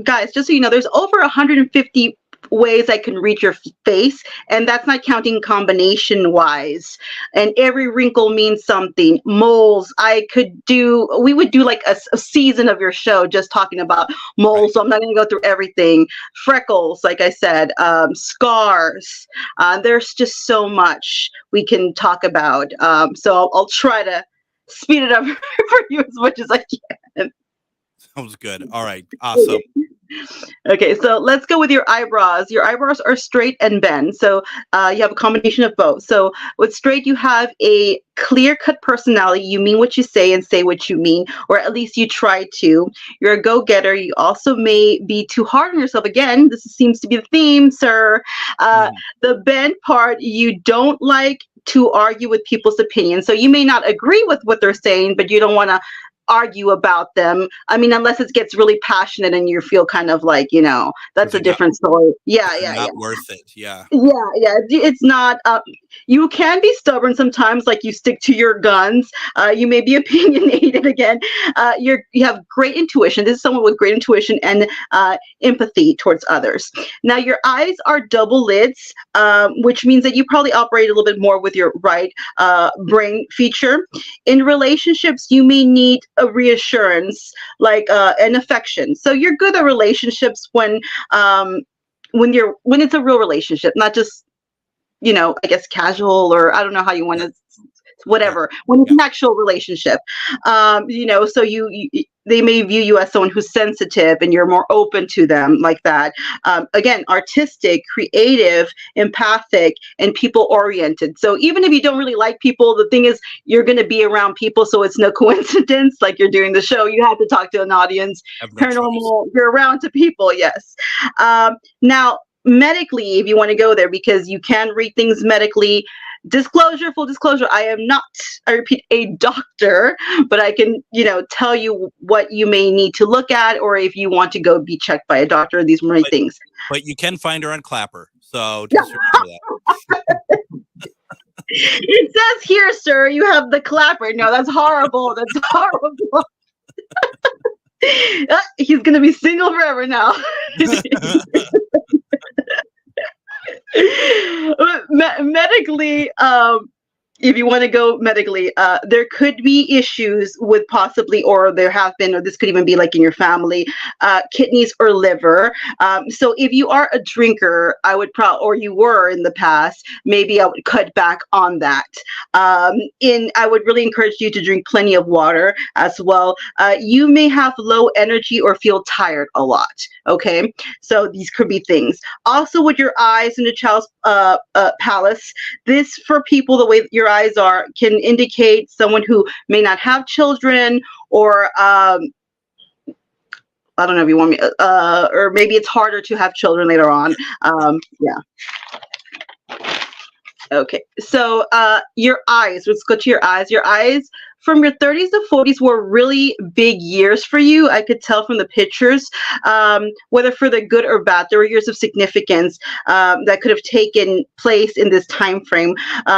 guys, just so you know, there's over 150 ways I can read your face, and that's not counting combination wise. And every wrinkle means something. Moles, we would do like a season of your show just talking about moles. So I'm not going to go through everything. Freckles, like I said, scars. There's just so much we can talk about. So I'll try to speed it up for you as much as I can. Sounds good. All right. Awesome. Okay, so let's go with your eyebrows. Your eyebrows are straight and bent, so you have a combination of both. So with straight, you have a clear-cut personality. You mean what you say and say what you mean, or at least you try to. You're a go-getter. You also may be too hard on yourself. Again, this seems to be the theme, sir. The bent part, you don't like to argue with people's opinions. So you may not agree with what they're saying, but you don't want to argue about them. I mean, unless it gets really passionate and you feel kind of like, that's a different story. Not worth it. Yeah. It's not. You can be stubborn sometimes, like you stick to your guns. You may be opinionated again. You have great intuition. This is someone with great intuition and empathy towards others. Now, your eyes are double lids, which means that you probably operate a little bit more with your right brain feature. In relationships, you may need a reassurance, like an affection. So you're good at relationships when it's a real relationship, not just I guess casual, or I don't know how you want to, whatever. When it's an actual relationship, so they may view you as someone who's sensitive and you're more open to them, like that. Again, artistic, creative, empathic, and people-oriented. So even if you don't really like people, the thing is you're going to be around people, so it's no coincidence. Like you're doing the show, you have to talk to an audience. Paranormal, you're around to people, yes. Now, medically, if you want to go there, because you can read things medically. Full disclosure, I am not, I repeat, a doctor, but I can, tell you what you may need to look at, or if you want to go be checked by a doctor, these many things. But you can find her on Clapper, so just remember that. It says here, sir, you have the Clapper. No, that's horrible. That's horrible. He's going to be single forever now. Medically, if you want to go medically, there could be issues with possibly, or there have been, or this could even be like in your family, kidneys or liver. So if you are a drinker, I would or you were in the past, maybe I would cut back on that. I would really encourage you to drink plenty of water as well. You may have low energy or feel tired a lot. Okay, so these could be things. Also, with your eyes in the child's palace, this for people, the way that your eyes are, can indicate someone who may not have children, or I don't know if you want me, or maybe it's harder to have children later on. Okay, so your eyes, let's go to your eyes. Your eyes from your 30s to 40s were really big years for you. I could tell from the pictures, whether for the good or bad, there were years of significance that could have taken place in this time frame,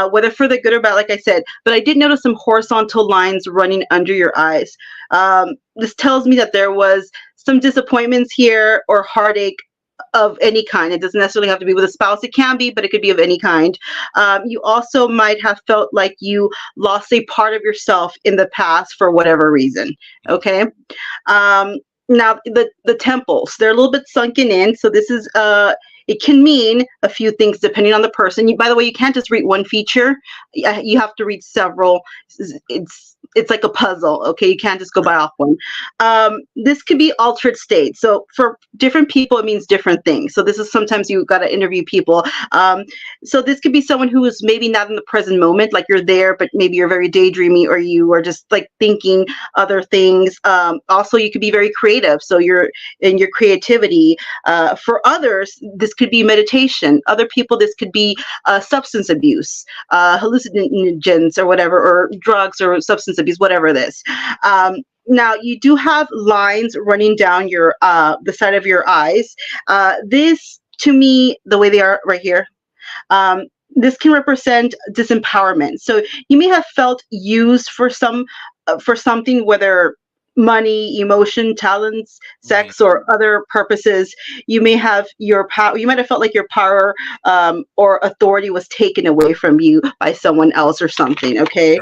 whether for the good or bad, like I said. But I did notice some horizontal lines running under your eyes. This tells me that there was some disappointments here or heartache of any kind. It doesn't necessarily have to be with a spouse. It can be, but it could be of any kind. You also might have felt like you lost a part of yourself in the past for whatever reason. Okay. Now the temples, they're a little bit sunken in. So this is, it can mean a few things depending on the person. By the way, you can't just read one feature. You have to read several. It's like a puzzle. Okay. You can't just go by off one. This could be altered state. So for different people, it means different things. So this is sometimes you got to interview people. So this could be someone who is maybe not in the present moment, like you're there, but maybe you're very daydreamy, or you are just like thinking other things. Also, you could be very creative. So you're in your creativity. For others, this could be meditation. Other people, this could be substance abuse, hallucinogens or whatever, or drugs or substance abuse, whatever it is. Now you do have lines running down your the side of your eyes. This, to me, the way they are right here, this can represent disempowerment. So you may have felt used for something, whether money, emotion, talents, sex, or other purposes. You may have your power. You might have felt like your power or authority was taken away from you by someone else or something. Okay.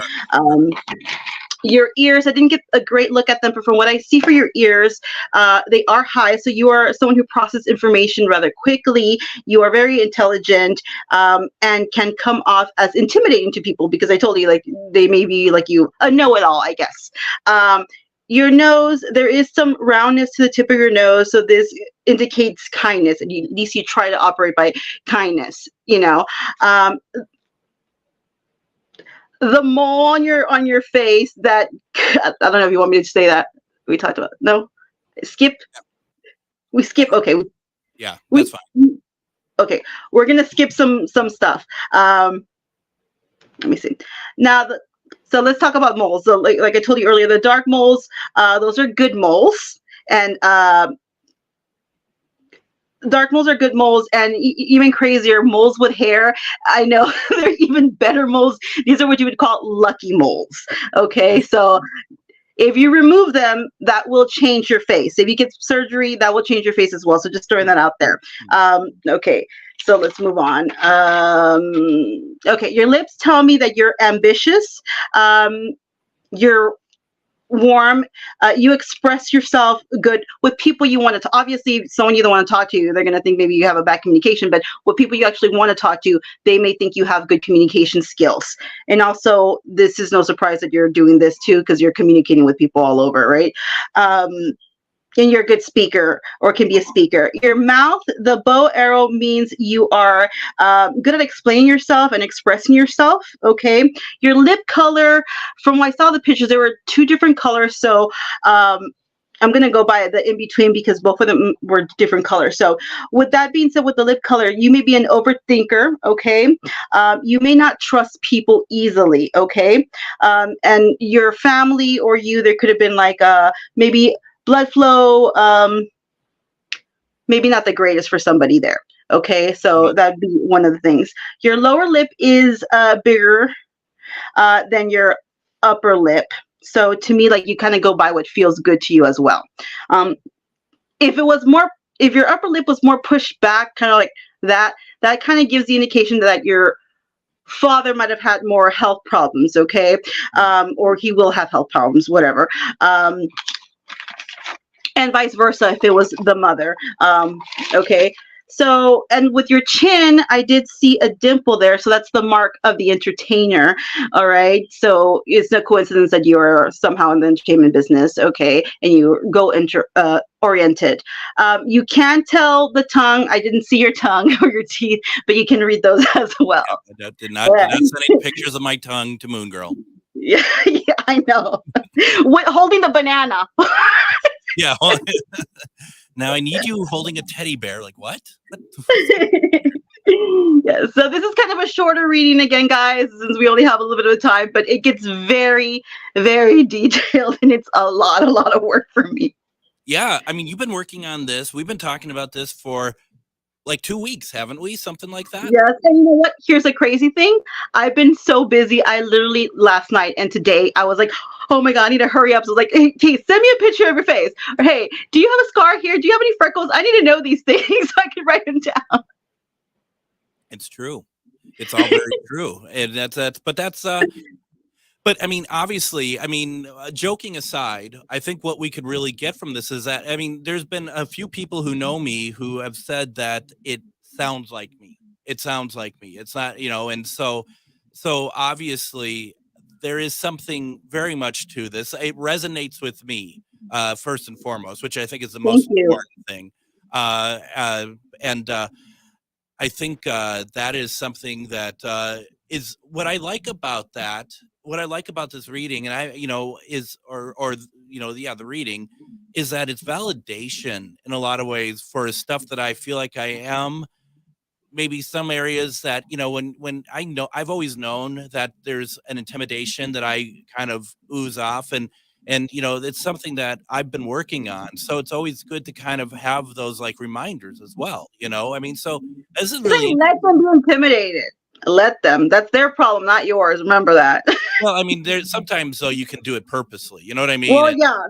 Your ears, I didn't get a great look at them, but from what I see for your ears, they are high. So you are someone who processes information rather quickly. You are very intelligent and can come off as intimidating to people, because I told you, like, they may be like you, a know-it-all, I guess. Your nose, there is some roundness to the tip of your nose. So this indicates kindness, and at least you try to operate by kindness, you know. The mole on your face, that, I don't know if you want me to say that. We talked about, no? Skip? We skip, okay. Yeah, that's fine. Okay, we're going to skip some stuff. Let me see. Now, so let's talk about moles. So like I told you earlier, the dark moles, those are good moles. And dark moles are good moles, and even crazier, moles with hair. I know they're even better moles. These are what you would call lucky moles. Okay, so if you remove them, that will change your face. If you get surgery, that will change your face as well. So just throwing that out there. Okay, so let's move on. Okay, your lips tell me that you're ambitious. You're warm. You express yourself good with people you want to. Obviously, someone you don't want to talk to, they're going to think maybe you have a bad communication. But with people you actually want to talk to, they may think you have good communication skills. And also, this is no surprise that you're doing this too, because you're communicating with people all over, right? And you're a good speaker, or can be a speaker. Your mouth, the bow arrow, means you are good at explaining yourself and expressing yourself, okay? Your lip color, from when I saw the pictures, there were two different colors, so I'm going to go by the in-between because both of them were different colors. So with that being said, with the lip color, you may be an overthinker, okay? You may not trust people easily, okay? And your family or you, there could have been like maybe blood flow, maybe not the greatest for somebody there. Okay, so that'd be one of the things. Your lower lip is bigger than your upper lip. So to me, like, you kind of go by what feels good to you as well. If your upper lip was more pushed back, kind of like that kind of gives the indication that your father might have had more health problems, okay? Or he will have health problems, whatever. And vice versa if it was the mother. Okay. So, and with your chin, I did see a dimple there. So that's the mark of the entertainer. All right. So it's no coincidence that you are somehow in the entertainment business. Okay. And you go oriented. You can tell the tongue. I didn't see your tongue or your teeth, but you can read those as well. Yeah, did not send any pictures of my tongue to Moon Girl. Yeah, I know. Holding the banana. Yeah. Now I need you holding a teddy bear. Like what? Yeah, so this is kind of a shorter reading again, guys, since we only have a little bit of time, but it gets very, very detailed, and it's a lot of work for me. Yeah, I mean, you've been working on this. We've been talking about this for like 2 weeks, haven't we? Something like that. Yes, and you know what? Here's a crazy thing. I've been so busy. I literally last night and today I was like, oh my God, I need to hurry up. So I was like, hey, send me a picture of your face. Or hey, do you have a scar here? Do you have any freckles? I need to know these things so I can write them down. It's true. It's all very true. And but I mean, obviously, joking aside, I think what we could really get from this is that, there's been a few people who know me who have said that it sounds like me. It sounds like me. It's not, and so obviously there is something very much to this. It resonates with me, first and foremost, which I think is the most important thing. And I think that is something that is what I like about that. What I like about this reading, and the reading, is that it's validation in a lot of ways for stuff that I feel like I am. Maybe some areas that, when I know, I've always known that there's an intimidation that I kind of ooze off, and it's something that I've been working on. So it's always good to kind of have those like reminders as well. So this is really. Let them be intimidated. Let them. That's their problem, not yours. Remember that. Well, there's sometimes though you can do it purposely. You know what I mean? Well, yeah.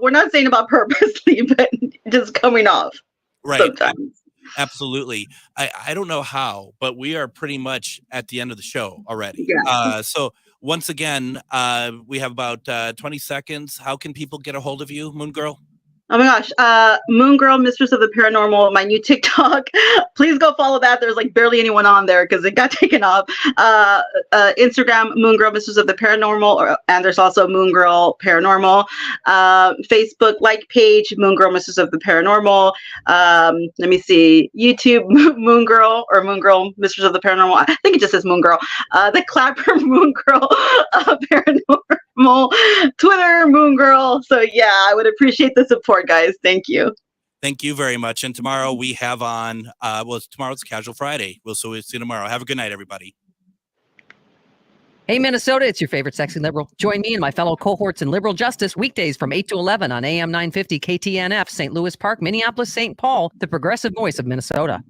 We're not saying about purposely, but just coming off. Right. Sometimes. Absolutely. I don't know how, but we are pretty much at the end of the show already. Yeah. So once again, we have about 20 seconds. How can people get a hold of you, Moon Girl? Oh my gosh. Moon Girl, Mistress of the Paranormal, my new TikTok. Please go follow that. There's like barely anyone on there because it got taken off. Instagram, Moon Girl, Mistress of the Paranormal, and there's also Moon Girl Paranormal. Facebook like page, Moon Girl, Mistress of the Paranormal. Let me see. YouTube, Moon Girl, or Moon Girl, Mistress of the Paranormal. I think it just says Moon Girl. The Clapper, Moon Girl, Paranormal. Twitter, Moon Girl. So yeah, I would appreciate the support, guys. Thank you. Thank you very much. And tomorrow we have on, tomorrow's Casual Friday. We'll see you tomorrow. Have a good night, everybody. Hey, Minnesota, it's your favorite sexy liberal. Join me and my fellow cohorts in liberal justice weekdays from 8 to 11 on AM 950 KTNF, St. Louis Park, Minneapolis, St. Paul, the progressive voice of Minnesota.